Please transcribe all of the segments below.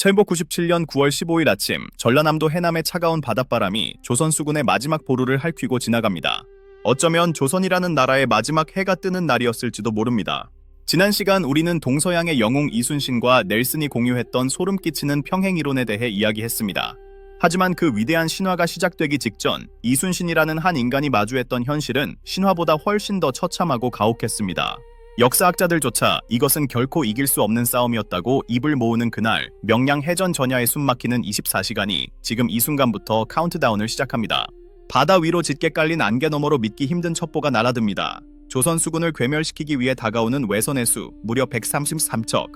천복 97년 9월 15일 아침, 전라남도 해남의 차가운 바닷바람이 조선 수군의 마지막 보루를 핥히고 지나갑니다. 어쩌면 조선이라는 나라의 마지막 해가 뜨는 날이었을지도 모릅니다. 지난 시간 우리는 동서양의 영웅 이순신과 넬슨이 공유했던 소름 끼치는 평행 이론에 대해 이야기했습니다. 하지만 그 위대한 신화가 시작되기 직전 이순신이라는 한 인간이 마주했던 현실은 신화보다 훨씬 더 처참하고 가혹했습니다. 역사학자들조차 이것은 결코 이길 수 없는 싸움이었다고 입을 모으는 그날, 명량 해전 전야에 숨막히는 24시간이 지금 이 순간부터 카운트다운을 시작합니다. 바다 위로 짙게 깔린 안개 너머로 믿기 힘든 첩보가 날아듭니다. 조선 수군을 괴멸시키기 위해 다가오는 외선의 수 무려 133척.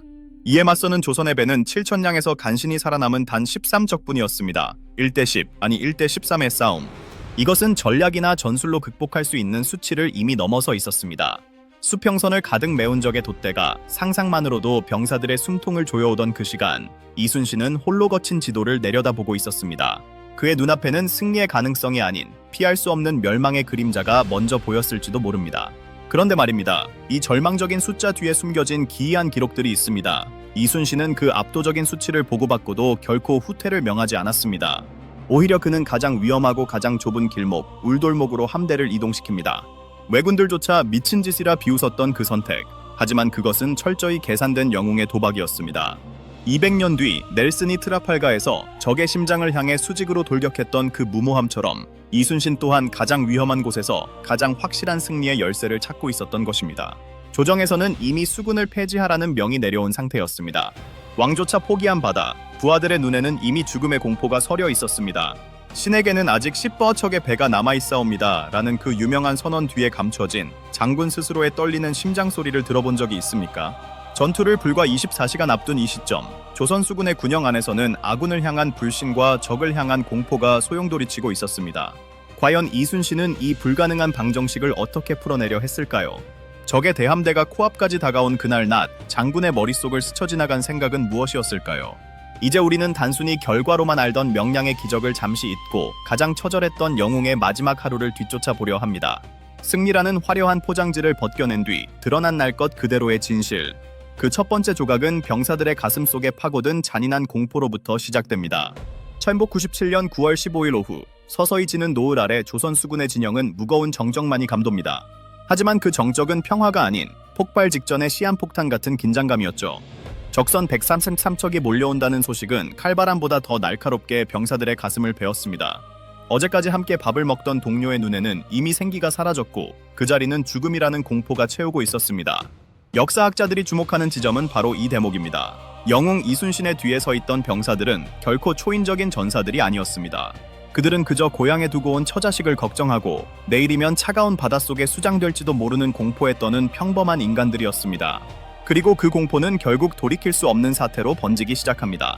이에 맞서는 조선의 배는 7,000량에서 간신히 살아남은 단 13척뿐이었습니다. 1대10, 아니 1대13의 싸움. 이것은 전략이나 전술로 극복할 수 있는 수치를 이미 넘어서 있었습니다. 수평선을 가득 메운 적의 돛대가 상상만으로도 병사들의 숨통을 조여오던 그 시간, 이순신은 홀로 거친 지도를 내려다보고 있었습니다. 그의 눈앞에는 승리의 가능성이 아닌 피할 수 없는 멸망의 그림자가 먼저 보였을지도 모릅니다. 그런데 말입니다. 이 절망적인 숫자 뒤에 숨겨진 기이한 기록들이 있습니다. 이순신은 그 압도적인 수치를 보고받고도 결코 후퇴를 명하지 않았습니다. 오히려 그는 가장 위험하고 가장 좁은 길목, 울돌목으로 함대를 이동시킵니다. 왜군들조차 미친 짓이라 비웃었던 그 선택. 하지만 그것은 철저히 계산된 영웅의 도박이었습니다. 200년 뒤 넬슨이 트라팔가에서 적의 심장을 향해 수직으로 돌격했던 그 무모함처럼 이순신 또한 가장 위험한 곳에서 가장 확실한 승리의 열쇠를 찾고 있었던 것입니다. 조정에서는 이미 수군을 폐지하라는 명이 내려온 상태였습니다. 왕조차 포기한 바다, 부하들의 눈에는 이미 죽음의 공포가 서려 있었습니다. 신에게는 아직 10척의 배가 남아있사옵니다 라는 그 유명한 선언 뒤에 감춰진 장군 스스로의 떨리는 심장 소리를 들어본 적이 있습니까? 전투를 불과 24시간 앞둔 이 시점, 조선 수군의 군영 안에서는 아군을 향한 불신과 적을 향한 공포가 소용돌이치고 있었습니다. 과연 이순신은 이 불가능한 방정식을 어떻게 풀어내려 했을까요? 적의 대함대가 코앞까지 다가온 그날 낮, 장군의 머릿속을 스쳐 지나간 생각은 무엇이었을까요? 이제 우리는 단순히 결과로만 알던 명량의 기적을 잠시 잊고 가장 처절했던 영웅의 마지막 하루를 뒤쫓아 보려 합니다. 승리라는 화려한 포장지를 벗겨낸 뒤 드러난 날 것 그대로의 진실. 그 첫 번째 조각은 병사들의 가슴 속에 파고든 잔인한 공포로부터 시작됩니다. 천복 97년 9월 15일 오후, 서서히 지는 노을 아래 조선 수군의 진영은 무거운 정적만이 감돕니다. 하지만 그 정적은 평화가 아닌 폭발 직전의 시한폭탄 같은 긴장감이었죠. 적선 133척이 몰려온다는 소식은 칼바람보다 더 날카롭게 병사들의 가슴을 베었습니다. 어제까지 함께 밥을 먹던 동료의 눈에는 이미 생기가 사라졌고 그 자리는 죽음이라는 공포가 채우고 있었습니다. 역사학자들이 주목하는 지점은 바로 이 대목입니다. 영웅 이순신의 뒤에 서 있던 병사들은 결코 초인적인 전사들이 아니었습니다. 그들은 그저 고향에 두고 온 처자식을 걱정하고 내일이면 차가운 바닷속에 수장될지도 모르는 공포에 떠는 평범한 인간들이었습니다. 그리고 그 공포는 결국 돌이킬 수 없는 사태로 번지기 시작합니다.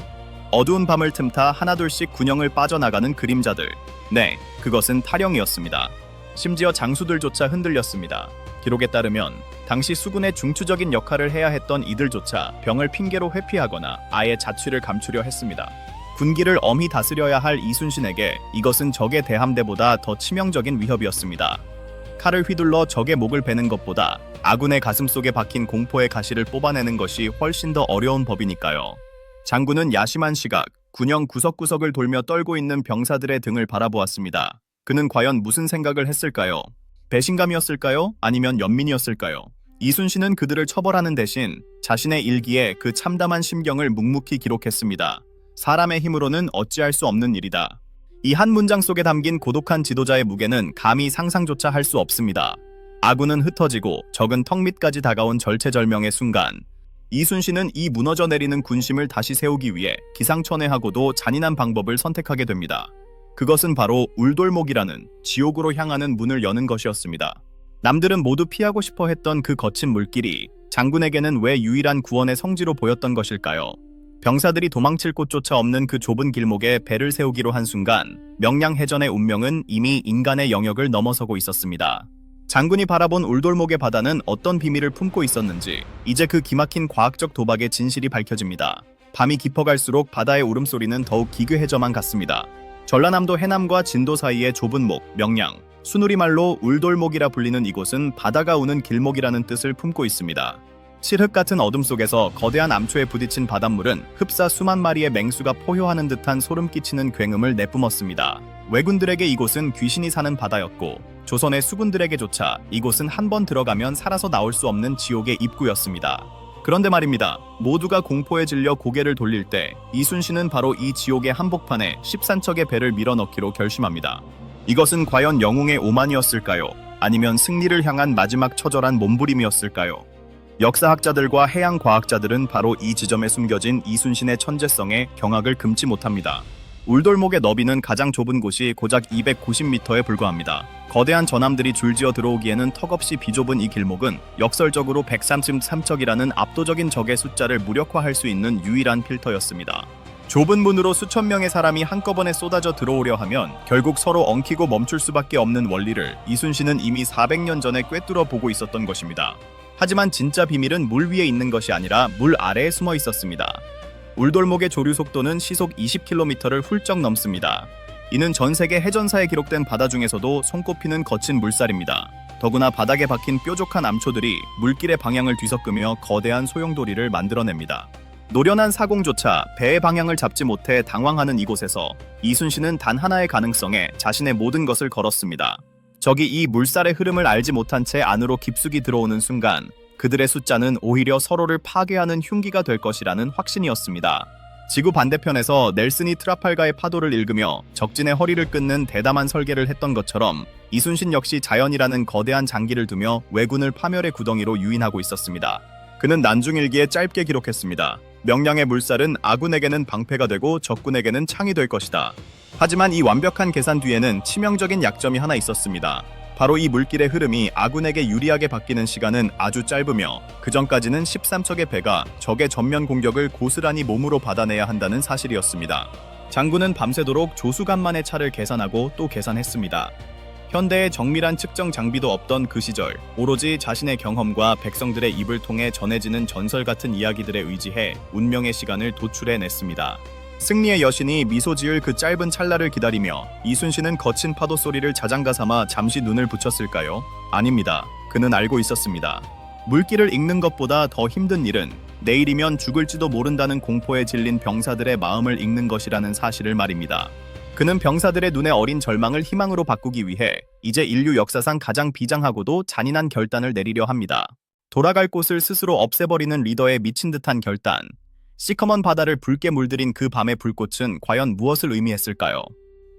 어두운 밤을 틈타 하나둘씩 군영을 빠져나가는 그림자들. 네, 그것은 탈영이었습니다. 심지어 장수들조차 흔들렸습니다. 기록에 따르면 당시 수군의 중추적인 역할을 해야 했던 이들조차 병을 핑계로 회피하거나 아예 자취를 감추려 했습니다. 군기를 엄히 다스려야 할 이순신에게 이것은 적의 대함대보다 더 치명적인 위협이었습니다. 칼을 휘둘러 적의 목을 베는 것보다 아군의 가슴 속에 박힌 공포의 가시를 뽑아내는 것이 훨씬 더 어려운 법이니까요. 장군은 야심한 시각, 군영 구석구석을 돌며 떨고 있는 병사들의 등을 바라보았습니다. 그는 과연 무슨 생각을 했을까요? 배신감이었을까요? 아니면 연민이었을까요? 이순신은 그들을 처벌하는 대신 자신의 일기에 그 참담한 심경을 묵묵히 기록했습니다. 사람의 힘으로는 어찌할 수 없는 일이다. 이 한 문장 속에 담긴 고독한 지도자의 무게는 감히 상상조차 할 수 없습니다. 아군은 흩어지고 적은 턱 밑까지 다가온 절체절명의 순간, 이순신은 이 무너져 내리는 군심을 다시 세우기 위해 기상천외하고도 잔인한 방법을 선택하게 됩니다. 그것은 바로 울돌목이라는 지옥으로 향하는 문을 여는 것이었습니다. 남들은 모두 피하고 싶어 했던 그 거친 물길이 장군에게는 왜 유일한 구원의 성지로 보였던 것일까요? 병사들이 도망칠 곳조차 없는 그 좁은 길목에 배를 세우기로 한 순간 명량해전의 운명은 이미 인간의 영역을 넘어서고 있었습니다. 장군이 바라본 울돌목의 바다는 어떤 비밀을 품고 있었는지 이제 그 기막힌 과학적 도박의 진실이 밝혀집니다. 밤이 깊어갈수록 바다의 울음소리는 더욱 기괴해져만 갔습니다. 전라남도 해남과 진도 사이의 좁은 목, 명량, 순우리말로 울돌목이라 불리는 이곳은 바다가 우는 길목이라는 뜻을 품고 있습니다. 칠흑 같은 어둠 속에서 거대한 암초에 부딪힌 바닷물은 흡사 수만 마리의 맹수가 포효하는 듯한 소름 끼치는 굉음을 내뿜었습니다. 왜군들에게 이곳은 귀신이 사는 바다였고 조선의 수군들에게조차 이곳은 한 번 들어가면 살아서 나올 수 없는 지옥의 입구였습니다. 그런데 말입니다. 모두가 공포에 질려 고개를 돌릴 때 이순신은 바로 이 지옥의 한복판에 13척의 배를 밀어넣기로 결심합니다. 이것은 과연 영웅의 오만이었을까요? 아니면 승리를 향한 마지막 처절한 몸부림이었을까요? 역사학자들과 해양과학자들은 바로 이 지점에 숨겨진 이순신의 천재성에 경악을 금치 못합니다. 울돌목의 너비는 가장 좁은 곳이 고작 290m에 불과합니다. 거대한 전함들이 줄지어 들어오기에는 턱없이 비좁은 이 길목은 역설적으로 133척이라는 압도적인 적의 숫자를 무력화할 수 있는 유일한 필터였습니다. 좁은 문으로 수천 명의 사람이 한꺼번에 쏟아져 들어오려 하면 결국 서로 엉키고 멈출 수밖에 없는 원리를 이순신은 이미 400년 전에 꿰뚫어 보고 있었던 것입니다. 하지만 진짜 비밀은 물 위에 있는 것이 아니라 물 아래에 숨어 있었습니다. 울돌목의 조류 속도는 시속 20km를 훌쩍 넘습니다. 이는 전 세계 해전사에 기록된 바다 중에서도 손꼽히는 거친 물살입니다. 더구나 바닥에 박힌 뾰족한 암초들이 물길의 방향을 뒤섞으며 거대한 소용돌이를 만들어냅니다. 노련한 사공조차 배의 방향을 잡지 못해 당황하는 이곳에서 이순신은 단 하나의 가능성에 자신의 모든 것을 걸었습니다. 적이 이 물살의 흐름을 알지 못한 채 안으로 깊숙이 들어오는 순간 그들의 숫자는 오히려 서로를 파괴하는 흉기가 될 것이라는 확신이었습니다. 지구 반대편에서 넬슨이 트라팔가의 파도를 읽으며 적진의 허리를 끊는 대담한 설계를 했던 것처럼 이순신 역시 자연이라는 거대한 장기를 두며 왜군을 파멸의 구덩이로 유인하고 있었습니다. 그는 난중일기에 짧게 기록했습니다. 명량의 물살은 아군에게는 방패가 되고 적군에게는 창이 될 것이다. 하지만 이 완벽한 계산 뒤에는 치명적인 약점이 하나 있었습니다. 바로 이 물길의 흐름이 아군에게 유리하게 바뀌는 시간은 아주 짧으며 그 전까지는 13척의 배가 적의 전면 공격을 고스란히 몸으로 받아내야 한다는 사실이었습니다. 장군은 밤새도록 조수간만의 차를 계산하고 또 계산했습니다. 현대의 정밀한 측정 장비도 없던 그 시절, 오로지 자신의 경험과 백성들의 입을 통해 전해지는 전설 같은 이야기들에 의지해 운명의 시간을 도출해냈습니다. 승리의 여신이 미소 지을 그 짧은 찰나를 기다리며 이순신은 거친 파도 소리를 자장가 삼아 잠시 눈을 붙였을까요? 아닙니다. 그는 알고 있었습니다. 물길을 읽는 것보다 더 힘든 일은 내일이면 죽을지도 모른다는 공포에 질린 병사들의 마음을 읽는 것이라는 사실을 말입니다. 그는 병사들의 눈에 어린 절망을 희망으로 바꾸기 위해 이제 인류 역사상 가장 비장하고도 잔인한 결단을 내리려 합니다. 돌아갈 곳을 스스로 없애버리는 리더의 미친 듯한 결단. 시커먼 바다를 붉게 물들인 그 밤의 불꽃은 과연 무엇을 의미했을까요?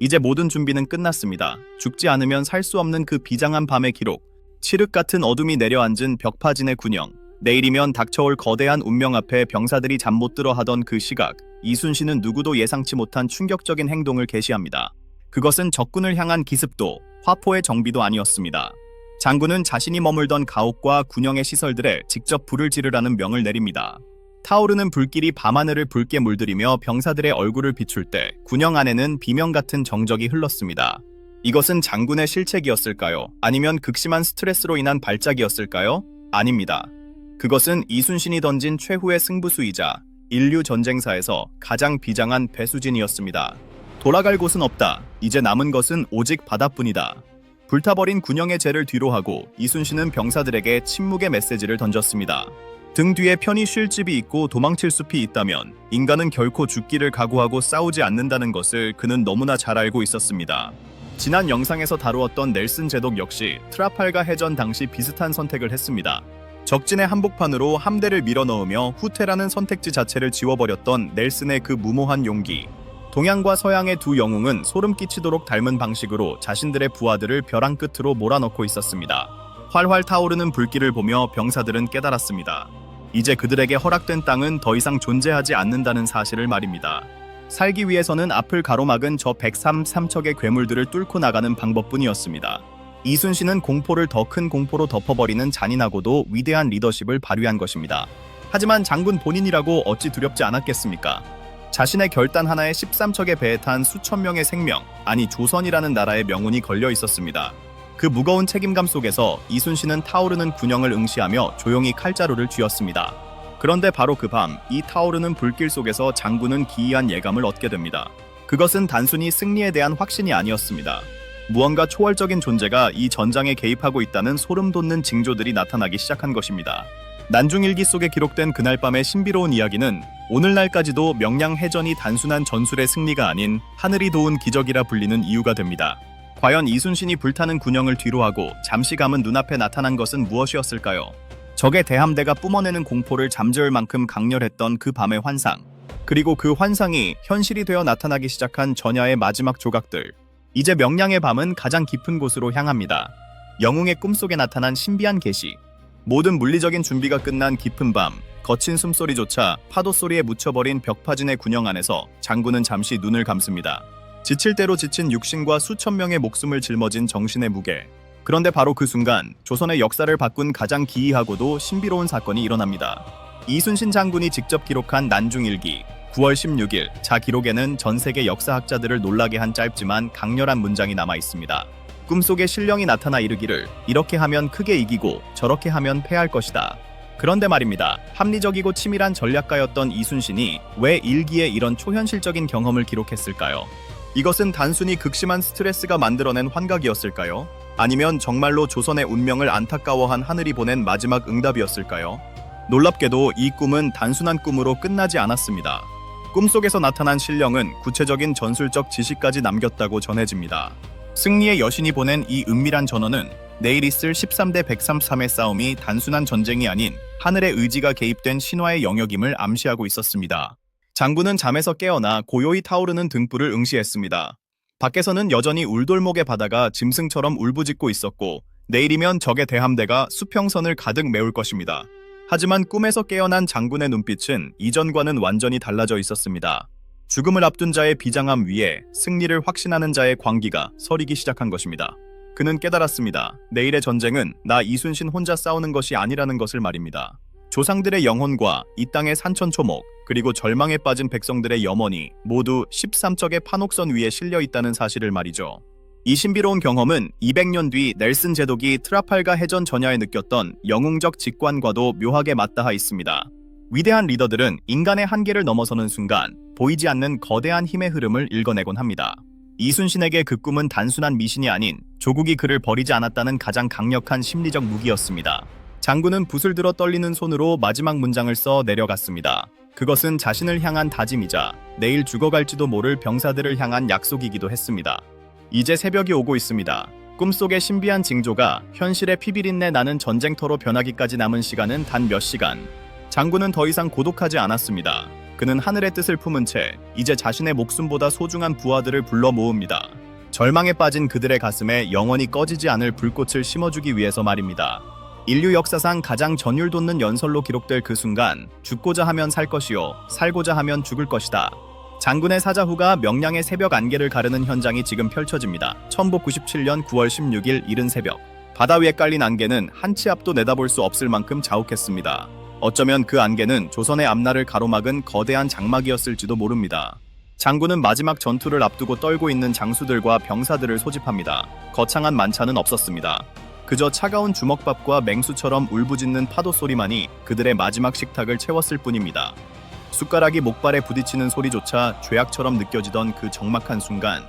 이제 모든 준비는 끝났습니다. 죽지 않으면 살 수 없는 그 비장한 밤의 기록, 칠흑 같은 어둠이 내려앉은 벽파진의 군영, 내일이면 닥쳐올 거대한 운명 앞에 병사들이 잠 못 들어 하던 그 시각, 이순신은 누구도 예상치 못한 충격적인 행동을 개시합니다. 그것은 적군을 향한 기습도, 화포의 정비도 아니었습니다. 장군은 자신이 머물던 가옥과 군영의 시설들에 직접 불을 지르라는 명을 내립니다. 타오르는 불길이 밤하늘을 붉게 물들이며 병사들의 얼굴을 비출 때 군영 안에는 비명 같은 정적이 흘렀습니다. 이것은 장군의 실책이었을까요? 아니면 극심한 스트레스로 인한 발작이었을까요? 아닙니다. 그것은 이순신이 던진 최후의 승부수이자 인류 전쟁사에서 가장 비장한 배수진이었습니다. 돌아갈 곳은 없다. 이제 남은 것은 오직 바다뿐이다. 불타버린 군영의 죄를 뒤로하고 이순신은 병사들에게 침묵의 메시지를 던졌습니다. 등 뒤에 편히 쉴 집이 있고 도망칠 숲이 있다면 인간은 결코 죽기를 각오하고 싸우지 않는다는 것을 그는 너무나 잘 알고 있었습니다. 지난 영상에서 다루었던 넬슨 제독 역시 트라팔가 해전 당시 비슷한 선택을 했습니다. 적진의 한복판으로 함대를 밀어넣으며 후퇴라는 선택지 자체를 지워버렸던 넬슨의 그 무모한 용기. 동양과 서양의 두 영웅은 소름 끼치도록 닮은 방식으로 자신들의 부하들을 벼랑 끝으로 몰아넣고 있었습니다. 활활 타오르는 불길을 보며 병사들은 깨달았습니다. 이제 그들에게 허락된 땅은 더 이상 존재하지 않는다는 사실을 말입니다. 살기 위해서는 앞을 가로막은 저 133척의 괴물들을 뚫고 나가는 방법뿐이었습니다. 이순신은 공포를 더 큰 공포로 덮어버리는 잔인하고도 위대한 리더십을 발휘한 것입니다. 하지만 장군 본인이라고 어찌 두렵지 않았겠습니까? 자신의 결단 하나에 13척의 배에 탄 수천 명의 생명, 아니 조선이라는 나라의 명운이 걸려 있었습니다. 그 무거운 책임감 속에서 이순신은 타오르는 군영을 응시하며 조용히 칼자루를 쥐었습니다. 그런데 바로 그 밤, 이 타오르는 불길 속에서 장군은 기이한 예감을 얻게 됩니다. 그것은 단순히 승리에 대한 확신이 아니었습니다. 무언가 초월적인 존재가 이 전장에 개입하고 있다는 소름 돋는 징조들이 나타나기 시작한 것입니다. 난중일기 속에 기록된 그날 밤의 신비로운 이야기는 오늘날까지도 명량해전이 단순한 전술의 승리가 아닌 하늘이 도운 기적이라 불리는 이유가 됩니다. 과연 이순신이 불타는 군영을 뒤로하고 잠시 감은 눈앞에 나타난 것은 무엇이었을까요? 적의 대함대가 뿜어내는 공포를 잠재울 만큼 강렬했던 그 밤의 환상, 그리고 그 환상이 현실이 되어 나타나기 시작한 전야의 마지막 조각들. 이제 명량의 밤은 가장 깊은 곳으로 향합니다. 영웅의 꿈속에 나타난 신비한 계시. 모든 물리적인 준비가 끝난 깊은 밤, 거친 숨소리조차 파도 소리에 묻혀버린 벽파진의 군영 안에서 장군은 잠시 눈을 감습니다. 지칠 대로 지친 육신과 수천 명의 목숨을 짊어진 정신의 무게. 그런데 바로 그 순간 조선의 역사를 바꾼 가장 기이하고도 신비로운 사건이 일어납니다. 이순신 장군이 직접 기록한 난중일기 9월 16일 자 기록에는 전 세계 역사학자들을 놀라게 한 짧지만 강렬한 문장이 남아 있습니다. 꿈속에 신령이 나타나 이르기를 이렇게 하면 크게 이기고 저렇게 하면 패할 것이다. 그런데 말입니다. 합리적이고 치밀한 전략가였던 이순신이 왜 일기에 이런 초현실적인 경험을 기록했을까요? 이것은 단순히 극심한 스트레스가 만들어낸 환각이었을까요? 아니면 정말로 조선의 운명을 안타까워한 하늘이 보낸 마지막 응답이었을까요? 놀랍게도 이 꿈은 단순한 꿈으로 끝나지 않았습니다. 꿈속에서 나타난 신령은 구체적인 전술적 지시까지 남겼다고 전해집니다. 승리의 여신이 보낸 이 은밀한 전언은 내일 있을 13대 133의 싸움이 단순한 전쟁이 아닌 하늘의 의지가 개입된 신화의 영역임을 암시하고 있었습니다. 장군은 잠에서 깨어나 고요히 타오르는 등불을 응시했습니다. 밖에서는 여전히 울돌목의 바다가 짐승처럼 울부짖고 있었고 내일이면 적의 대함대가 수평선을 가득 메울 것입니다. 하지만 꿈에서 깨어난 장군의 눈빛은 이전과는 완전히 달라져 있었습니다. 죽음을 앞둔 자의 비장함 위에 승리를 확신하는 자의 광기가 서리기 시작한 것입니다. 그는 깨달았습니다. 내일의 전쟁은 나 이순신 혼자 싸우는 것이 아니라는 것을 말입니다. 조상들의 영혼과 이 땅의 산천초목, 그리고 절망에 빠진 백성들의 염원이 모두 13척의 판옥선 위에 실려 있다는 사실을 말이죠. 이 신비로운 경험은 200년 뒤 넬슨 제독이 트라팔가 해전 전야에 느꼈던 영웅적 직관과도 묘하게 맞닿아 있습니다. 위대한 리더들은 인간의 한계를 넘어서는 순간 보이지 않는 거대한 힘의 흐름을 읽어내곤 합니다. 이순신에게 그 꿈은 단순한 미신이 아닌 조국이 그를 버리지 않았다는 가장 강력한 심리적 무기였습니다. 장군은 붓을 들어 떨리는 손으로 마지막 문장을 써 내려갔습니다. 그것은 자신을 향한 다짐이자 내일 죽어갈지도 모를 병사들을 향한 약속이기도 했습니다. 이제 새벽이 오고 있습니다. 꿈속의 신비한 징조가 현실의 피비린내 나는 전쟁터로 변하기까지 남은 시간은 단 몇 시간. 장군은 더 이상 고독하지 않았습니다. 그는 하늘의 뜻을 품은 채 이제 자신의 목숨보다 소중한 부하들을 불러 모읍니다. 절망에 빠진 그들의 가슴에 영원히 꺼지지 않을 불꽃을 심어주기 위해서 말입니다. 인류 역사상 가장 전율 돋는 연설로 기록될 그 순간, 죽고자 하면 살 것이요 살고자 하면 죽을 것이다. 장군의 사자후가 명량의 새벽 안개를 가르는 현장이 지금 펼쳐집니다. 1097년 9월 16일 이른 새벽, 바다 위에 깔린 안개는 한 치 앞도 내다볼 수 없을 만큼 자욱했습니다. 어쩌면 그 안개는 조선의 앞날을 가로막은 거대한 장막이었을지도 모릅니다. 장군은 마지막 전투를 앞두고 떨고 있는 장수들과 병사들을 소집합니다. 거창한 만찬은 없었습니다. 그저 차가운 주먹밥과 맹수처럼 울부짖는 파도 소리만이 그들의 마지막 식탁을 채웠을 뿐입니다. 숟가락이 목발에 부딪히는 소리조차 죄악처럼 느껴지던 그 적막한 순간,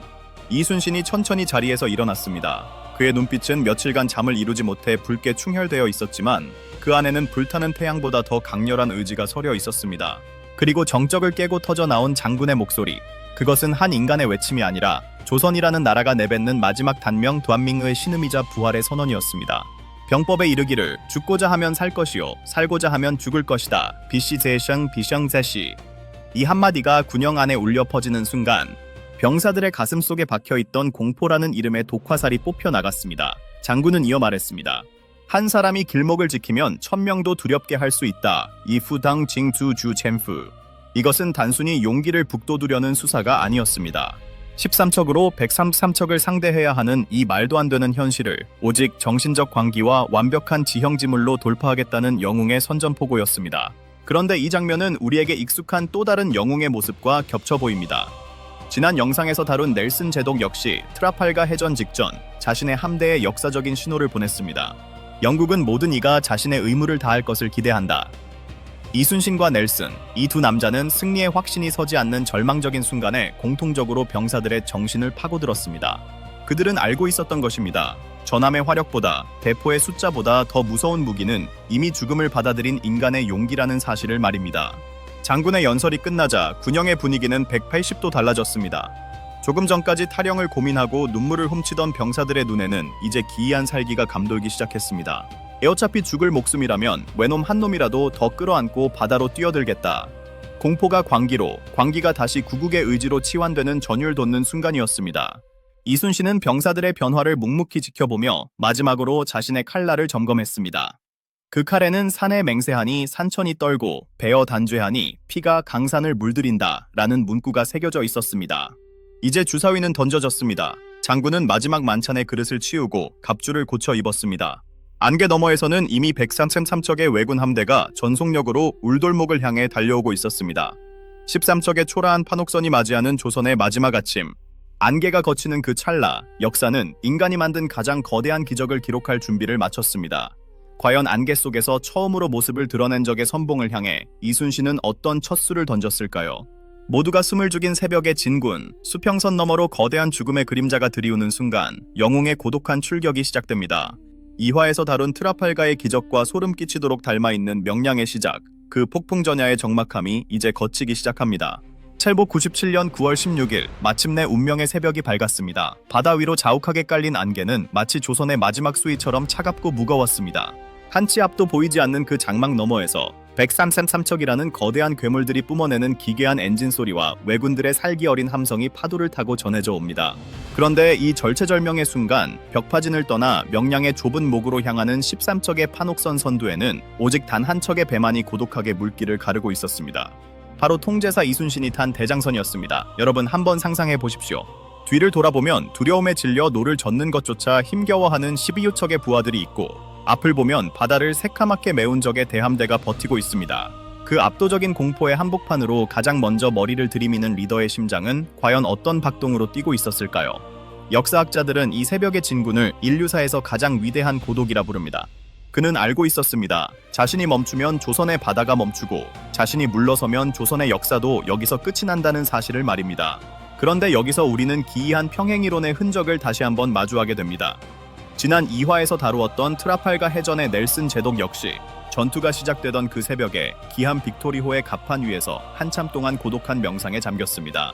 이순신이 천천히 자리에서 일어났습니다. 그의 눈빛은 며칠간 잠을 이루지 못해 붉게 충혈되어 있었지만 그 안에는 불타는 태양보다 더 강렬한 의지가 서려 있었습니다. 그리고 정적을 깨고 터져 나온 장군의 목소리, 그것은 한 인간의 외침이 아니라 조선이라는 나라가 내뱉는 마지막 단명 두한밍의 신음이자 부활의 선언이었습니다. 병법에 이르기를 죽고자 하면 살 것이요 살고자 하면 죽을 것이다. 비시제성 비성제시. 이 한마디가 군영 안에 울려 퍼지는 순간 병사들의 가슴 속에 박혀있던 공포라는 이름의 독화살이 뽑혀 나갔습니다. 장군은 이어 말했습니다. 한 사람이 길목을 지키면 1000명도 두렵게 할 수 있다. 이후당 징투주 챔프. 이것은 단순히 용기를 북돋우려는 수사가 아니었습니다. 13척으로 133척을 상대해야 하는 이 말도 안 되는 현실을 오직 정신적 광기와 완벽한 지형지물로 돌파하겠다는 영웅의 선전포고였습니다. 그런데 이 장면은 우리에게 익숙한 또 다른 영웅의 모습과 겹쳐 보입니다. 지난 영상에서 다룬 넬슨 제독 역시 트라팔가 해전 직전 자신의 함대에 역사적인 신호를 보냈습니다. 영국은 모든 이가 자신의 의무를 다할 것을 기대한다. 이순신과 넬슨, 이 두 남자는 승리의 확신이 서지 않는 절망적인 순간에 공통적으로 병사들의 정신을 파고들었습니다. 그들은 알고 있었던 것입니다. 전함의 화력보다 대포의 숫자보다 더 무서운 무기는 이미 죽음을 받아들인 인간의 용기라는 사실을 말입니다. 장군의 연설이 끝나자 군영의 분위기는 180도 달라졌습니다. 조금 전까지 탈영을 고민하고 눈물을 훔치던 병사들의 눈에는 이제 기이한 살기가 감돌기 시작했습니다. 어차피 죽을 목숨이라면 외놈 한 놈이라도 더 끌어안고 바다로 뛰어들겠다. 공포가 광기로, 광기가 다시 구국의 의지로 치환되는 전율 돋는 순간이었습니다. 이순신은 병사들의 변화를 묵묵히 지켜보며 마지막으로 자신의 칼날을 점검했습니다. 그 칼에는 산에 맹세하니 산천이 떨고 베어 단죄하니 피가 강산을 물들인다 라는 문구가 새겨져 있었습니다. 이제 주사위는 던져졌습니다. 장군은 마지막 만찬의 그릇을 치우고 갑주를 고쳐 입었습니다. 안개 너머에서는 이미 133척의 왜군 함대가 전속력으로 울돌목을 향해 달려오고 있었습니다. 13척의 초라한 판옥선이 맞이하는 조선의 마지막 아침. 안개가 걷히는 그 찰나, 역사는 인간이 만든 가장 거대한 기적을 기록할 준비를 마쳤습니다. 과연 안개 속에서 처음으로 모습을 드러낸 적의 선봉을 향해 이순신은 어떤 첫 수를 던졌을까요? 모두가 숨을 죽인 새벽의 진군, 수평선 너머로 거대한 죽음의 그림자가 드리우는 순간 영웅의 고독한 출격이 시작됩니다. 2화에서 다룬 트라팔가의 기적과 소름 끼치도록 닮아있는 명량의 시작, 그 폭풍전야의 적막함이 이제 걷히기 시작합니다. 찰복 97년 9월 16일 마침내 운명의 새벽이 밝았습니다. 바다 위로 자욱하게 깔린 안개는 마치 조선의 마지막 수위처럼 차갑고 무거웠습니다. 한치 앞도 보이지 않는 그 장막 너머에서 133척이라는 거대한 괴물들이 뿜어내는 기괴한 엔진 소리와 왜군들의 살기 어린 함성이 파도를 타고 전해져 옵니다. 그런데 이 절체절명의 순간 벽파진을 떠나 명량의 좁은 목으로 향하는 13척의 판옥선 선두에는 오직 단 한 척의 배만이 고독하게 물길을 가르고 있었습니다. 바로 통제사 이순신이 탄 대장선이었습니다. 여러분 한번 상상해 보십시오. 뒤를 돌아보면 두려움에 질려 노를 젓는 것조차 힘겨워하는 12유척의 부하들이 있고 앞을 보면 바다를 새카맣게 메운 적의 대함대가 버티고 있습니다. 그 압도적인 공포의 한복판으로 가장 먼저 머리를 들이미는 리더의 심장은 과연 어떤 박동으로 뛰고 있었을까요? 역사학자들은 이 새벽의 진군을 인류사에서 가장 위대한 고독이라 부릅니다. 그는 알고 있었습니다. 자신이 멈추면 조선의 바다가 멈추고 자신이 물러서면 조선의 역사도 여기서 끝이 난다는 사실을 말입니다. 그런데 여기서 우리는 기이한 평행이론의 흔적을 다시 한번 마주하게 됩니다. 지난 2화에서 다루었던 트라팔가 해전의 넬슨 제독 역시 전투가 시작되던 그 새벽에 기함 빅토리호의 갑판 위에서 한참 동안 고독한 명상에 잠겼습니다.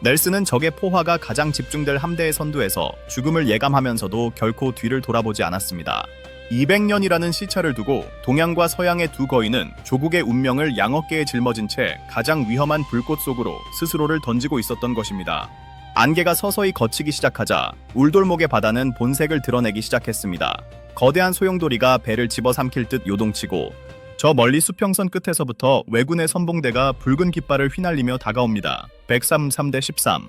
넬슨은 적의 포화가 가장 집중될 함대의 선두에서 죽음을 예감하면서도 결코 뒤를 돌아보지 않았습니다. 200년이라는 시차를 두고 동양과 서양의 두 거인은 조국의 운명을 양어깨에 짊어진 채 가장 위험한 불꽃 속으로 스스로를 던지고 있었던 것입니다. 안개가 서서히 걷히기 시작하자 울돌목의 바다는 본색을 드러내기 시작했습니다. 거대한 소용돌이가 배를 집어삼킬 듯 요동치고 저 멀리 수평선 끝에서부터 왜군의 선봉대가 붉은 깃발을 휘날리며 다가옵니다. 133대 13.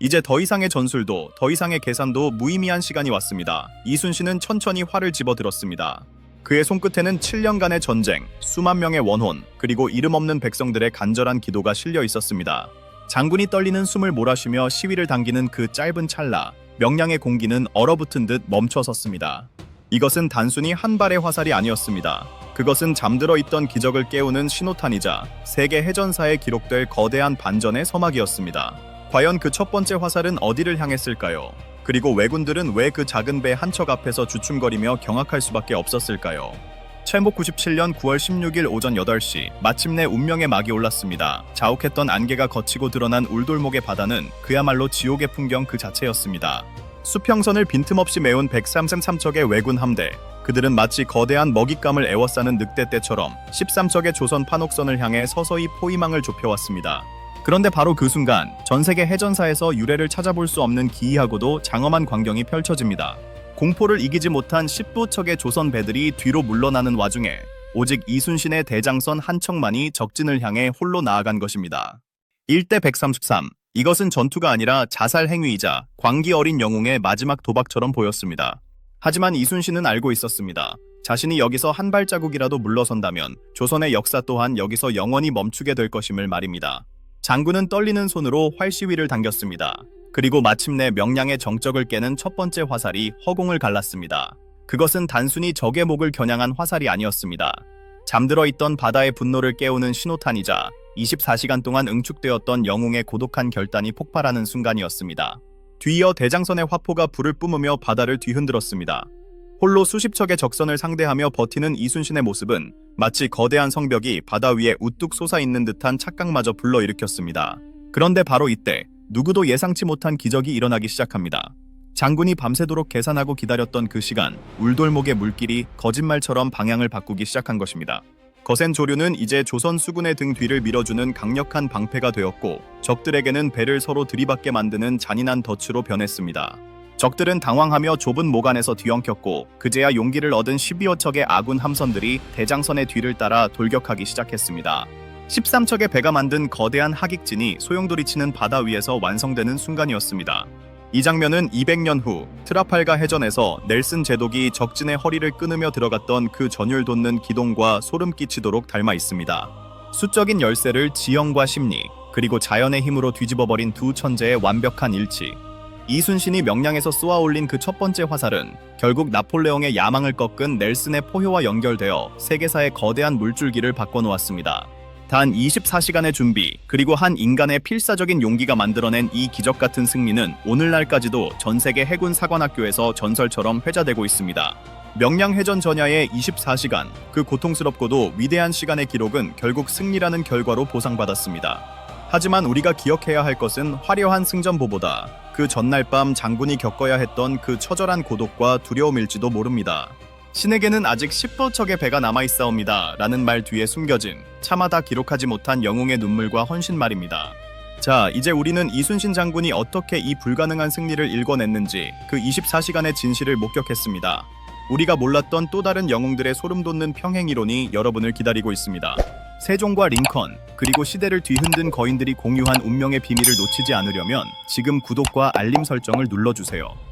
이제 더 이상의 전술도 더 이상의 계산도 무의미한 시간이 왔습니다. 이순신은 천천히 활을 집어들었습니다. 그의 손끝에는 7년간의 전쟁, 수만 명의 원혼, 그리고 이름 없는 백성들의 간절한 기도가 실려 있었습니다. 장군이 떨리는 숨을 몰아쉬며 시위를 당기는 그 짧은 찰나, 명량의 공기는 얼어붙은 듯 멈춰섰습니다. 이것은 단순히 한 발의 화살이 아니었습니다. 그것은 잠들어 있던 기적을 깨우는 신호탄이자 세계 해전사에 기록될 거대한 반전의 서막이었습니다. 과연 그 첫 번째 화살은 어디를 향했을까요? 그리고 왜군들은 왜 그 작은 배 한 척 앞에서 주춤거리며 경악할 수밖에 없었을까요? 찰복 97년 9월 16일 오전 8시 마침내 운명의 막이 올랐습니다. 자욱했던 안개가 걷히고 드러난 울돌목의 바다는 그야말로 지옥의 풍경 그 자체였습니다. 수평선을 빈틈없이 메운 133척의 왜군 함대, 그들은 마치 거대한 먹잇감을 에워싸는 늑대떼처럼 13척의 조선 판옥선을 향해 서서히 포위망을 좁혀왔습니다. 그런데 바로 그 순간 전세계 해전사에서 유례를 찾아볼 수 없는 기이하고도 장엄한 광경이 펼쳐집니다. 공포를 이기지 못한 10부척의 조선 배들이 뒤로 물러나는 와중에 오직 이순신의 대장선 한 척만이 적진을 향해 홀로 나아간 것입니다. 1대 133. 이것은 전투가 아니라 자살 행위이자 광기 어린 영웅의 마지막 도박처럼 보였습니다. 하지만 이순신은 알고 있었습니다. 자신이 여기서 한 발자국이라도 물러선다면 조선의 역사 또한 여기서 영원히 멈추게 될 것임을 말입니다. 장군은 떨리는 손으로 활시위를 당겼습니다. 그리고 마침내 명량의 정적을 깨는 첫 번째 화살이 허공을 갈랐습니다. 그것은 단순히 적의 목을 겨냥한 화살이 아니었습니다. 잠들어 있던 바다의 분노를 깨우는 신호탄이자 24시간 동안 응축되었던 영웅의 고독한 결단이 폭발하는 순간이었습니다. 뒤이어 대장선의 화포가 불을 뿜으며 바다를 뒤흔들었습니다. 홀로 수십 척의 적선을 상대하며 버티는 이순신의 모습은 마치 거대한 성벽이 바다 위에 우뚝 솟아있는 듯한 착각마저 불러일으켰습니다. 그런데 바로 이때 누구도 예상치 못한 기적이 일어나기 시작합니다. 장군이 밤새도록 계산하고 기다렸던 그 시간, 울돌목의 물길이 거짓말처럼 방향을 바꾸기 시작한 것입니다. 거센 조류는 이제 조선 수군의 등 뒤를 밀어주는 강력한 방패가 되었고 적들에게는 배를 서로 들이받게 만드는 잔인한 덫으로 변했습니다. 적들은 당황하며 좁은 모간에서 뒤엉켰고 그제야 용기를 얻은 12여 척의 아군 함선들이 대장선의 뒤를 따라 돌격하기 시작했습니다. 13척의 배가 만든 거대한 하객진이 소용돌이치는 바다 위에서 완성되는 순간이었습니다. 이 장면은 200년 후 트라팔가 해전에서 넬슨 제독이 적진의 허리를 끊으며 들어갔던 그 전율 돋는 기동과 소름 끼치도록 닮아 있습니다. 수적인 열세를 지형과 심리, 그리고 자연의 힘으로 뒤집어버린 두 천재의 완벽한 일치. 이순신이 명량에서 쏘아올린 그 첫 번째 화살은 결국 나폴레옹의 야망을 꺾은 넬슨의 포효와 연결되어 세계사의 거대한 물줄기를 바꿔놓았습니다. 단 24시간의 준비, 그리고 한 인간의 필사적인 용기가 만들어낸 이 기적같은 승리는 오늘날까지도 전세계 해군 사관학교에서 전설처럼 회자되고 있습니다. 명량해전 전야의 24시간, 그 고통스럽고도 위대한 시간의 기록은 결국 승리라는 결과로 보상받았습니다. 하지만 우리가 기억해야 할 것은 화려한 승전보보다 그 전날 밤 장군이 겪어야 했던 그 처절한 고독과 두려움일지도 모릅니다. 신에게는 아직 10여 척의 배가 남아있사옵니다 라는 말 뒤에 숨겨진 차마 다 기록하지 못한 영웅의 눈물과 헌신 말입니다. 자, 이제 우리는 이순신 장군이 어떻게 이 불가능한 승리를 일궈냈는지 그 24시간의 진실을 목격했습니다. 우리가 몰랐던 또 다른 영웅들의 소름돋는 평행이론이 여러분을 기다리고 있습니다. 세종과 링컨, 그리고 시대를 뒤흔든 거인들이 공유한 운명의 비밀을 놓치지 않으려면 지금 구독과 알림 설정을 눌러주세요.